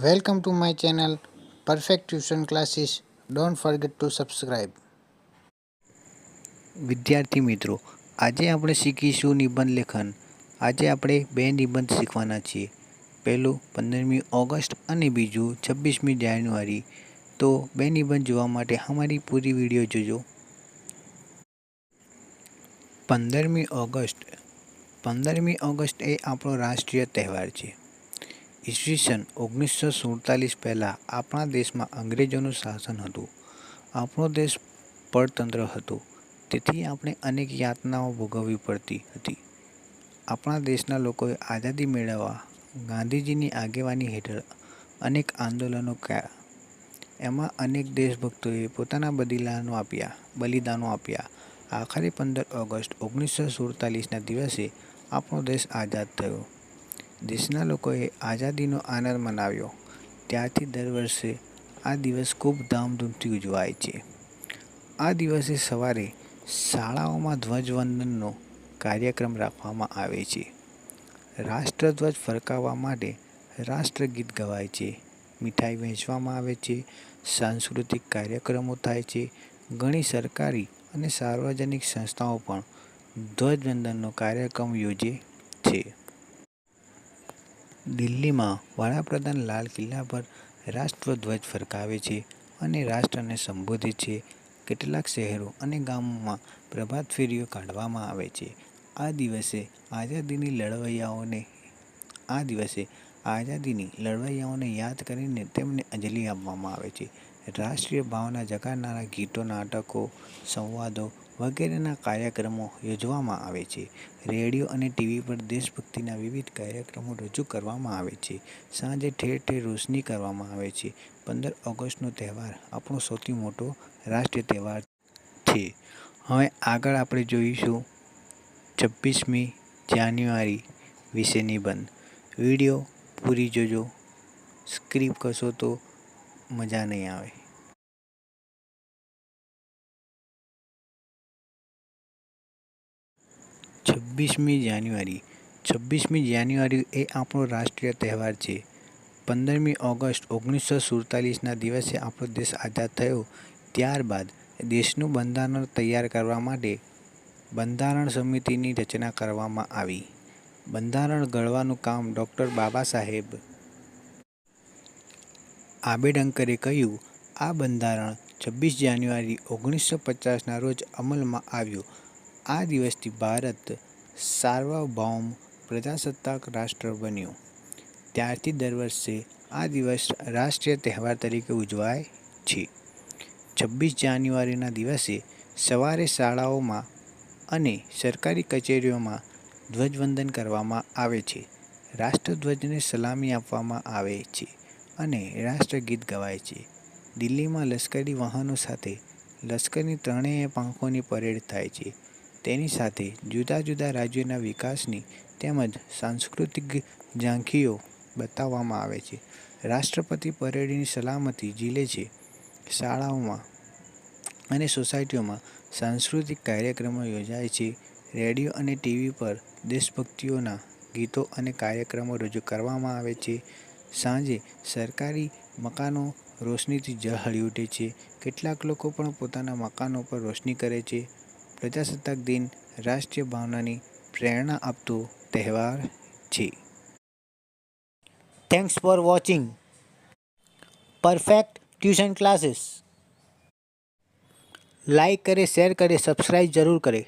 Welcome to my channel Perfect Tuition Classes. Don't forget to subscribe. વિદ્યાર્થી મિત્રો, આજે આપણે શીખીશું નિબંધ લેખન. આજે આપણે બે નિબંધ શીખવાના છીએ. પહેલું 15મી ઓગસ્ટ અને બીજું 26મી જાન્યુઆરી. તો બે નિબંધ જોવા માટે અમારી પૂરી વિડીયો જોજો. 15મી ઓગસ્ટ. 15મી ઓગસ્ટ એ આપણો રાષ્ટ્રીય તહેવાર છે. ઈસવીસન 1947 પહેલાં આપણા દેશમાં અંગ્રેજોનું શાસન હતું. આપણો દેશ પરતંત્ર હતો, તેથી આપણે અનેક યાતનાઓ ભોગવવી પડતી હતી. આપણા દેશના લોકોએ આઝાદી મેળવવા ગાંધીજીની આગેવાની હેઠળ અનેક આંદોલનો કર્યા. એમાં અનેક દેશભક્તોએ પોતાના બલિદાનો આપ્યા. આખરે 15 ઓગસ્ટ 1947ના દિવસે આપણો દેશ આઝાદ થયો. દેશના લોકોએ આઝાદીનો આનંદ મનાવ્યો. ત્યારથી દર વર્ષે આ દિવસ ખૂબ ધામધૂમથી ઉજવાય છે. આ દિવસે સવારે શાળાઓમાં ધ્વજવંદનનો કાર્યક્રમ રાખવામાં આવે છે. રાષ્ટ્રધ્વજ ફરકાવવા માટે રાષ્ટ્રગીત ગવાય છે, મીઠાઈ વહેંચવામાં આવે છે, સાંસ્કૃતિક કાર્યક્રમો થાય છે. ઘણી સરકારી અને સાર્વજનિક સંસ્થાઓ પણ ધ્વજવંદનનો કાર્યક્રમ યોજે છે. દિલ્હીમાં વડાપ્રધાન લાલ કિલ્લા પર રાષ્ટ્રધ્વજ ફરકાવે છે અને રાષ્ટ્રને સંબોધે છે. કેટલાક શહેરો અને ગામોમાં પ્રભાત ફેરીઓ કાઢવામાં આવે છે. આ દિવસે આઝાદીની લડવૈયાઓને યાદ કરીને તેમને અંજલિ આપવામાં આવે છે. રાષ્ટ્રીય ભાવના જગાડનારા ગીતો, નાટકો, સંવાદો વગેરેના કાર્યક્રમો યોજવામાં આવે છે. રેડિયો અને ટીવી પર દેશભક્તિના વિવિધ કાર્યક્રમો રજૂ કરવામાં આવે છે. સાંજે ઠેર ઠેર રોશની કરવામાં આવે છે. 15 ઓગસ્ટનો તહેવાર આપણો સૌથી મોટો રાષ્ટ્રીય તહેવાર છે. હવે આગળ આપણે જોઈશું 26મી જાન્યુઆરી વિશે નિબંધ. વિડીયો પૂરી જોજો, સ્કીપ કરશો તો મજા નહીં આવે. 26મી જાન્યુઆરી. 26મી જાન્યુઆરી એ આપણો રાષ્ટ્રીય તહેવાર છે. 15મી ઓગસ્ટ 1947ના દિવસે આપણો દેશ આઝાદ થયો. ત્યારબાદ દેશનું બંધારણ તૈયાર કરવા માટે બંધારણ સમિતિની રચના કરવામાં આવી. બંધારણ ઘડવાનું કામ ડૉક્ટર બાબા સાહેબ આંબેડકરે કર્યું. આ બંધારણ 26 જાન્યુઆરી 1950ના રોજ અમલમાં આવ્યું. આ દિવસથી ભારત સાર્વભૌમ પ્રજાસત્તાક રાષ્ટ્ર બન્યું. ત્યારથી દર વર્ષે આ દિવસ રાષ્ટ્રીય તહેવાર તરીકે ઉજવાય છે. 26 જાન્યુઆરીના દિવસે સવારે શાળાઓમાં અને સરકારી કચેરીઓમાં ધ્વજવંદન કરવામાં આવે છે. રાષ્ટ્રધ્વજને સલામી આપવામાં આવે છે અને રાષ્ટ્રગીત ગવાય છે. દિલ્હીમાં લશ્કરી વાહનો સાથે લશ્કરની ત્રણેય પાંખોની પરેડ થાય છે. તેની સાથે જુદા જુદા રાજ્યોના વિકાસની તેમજ સાંસ્કૃતિક ઝાંખીઓ બતાવવામાં આવે છે. રાષ્ટ્રપતિ પરેડની સલામતી ઝીલે છે. શાળાઓમાં અને સોસાયટીઓમાં સાંસ્કૃતિક કાર્યક્રમો યોજાય છે. રેડિયો અને ટીવી પર દેશભક્તિઓના ગીતો અને કાર્યક્રમો રજૂ કરવામાં આવે છે. સાંજે સરકારી મકાનો રોશનીથી ઝળહળી ઉઠે છે. કેટલાક લોકો પણ પોતાના મકાનો પર રોશની કરે છે. પ્રજાસત્તાક દિન રાષ્ટ્રીય ભાવનાની પ્રેરણા આપતો તહેવાર છે. Thanks for watching Perfect Tuition Classes. Like करें, शेयर करें, सब्सक्राइब जरूर करें.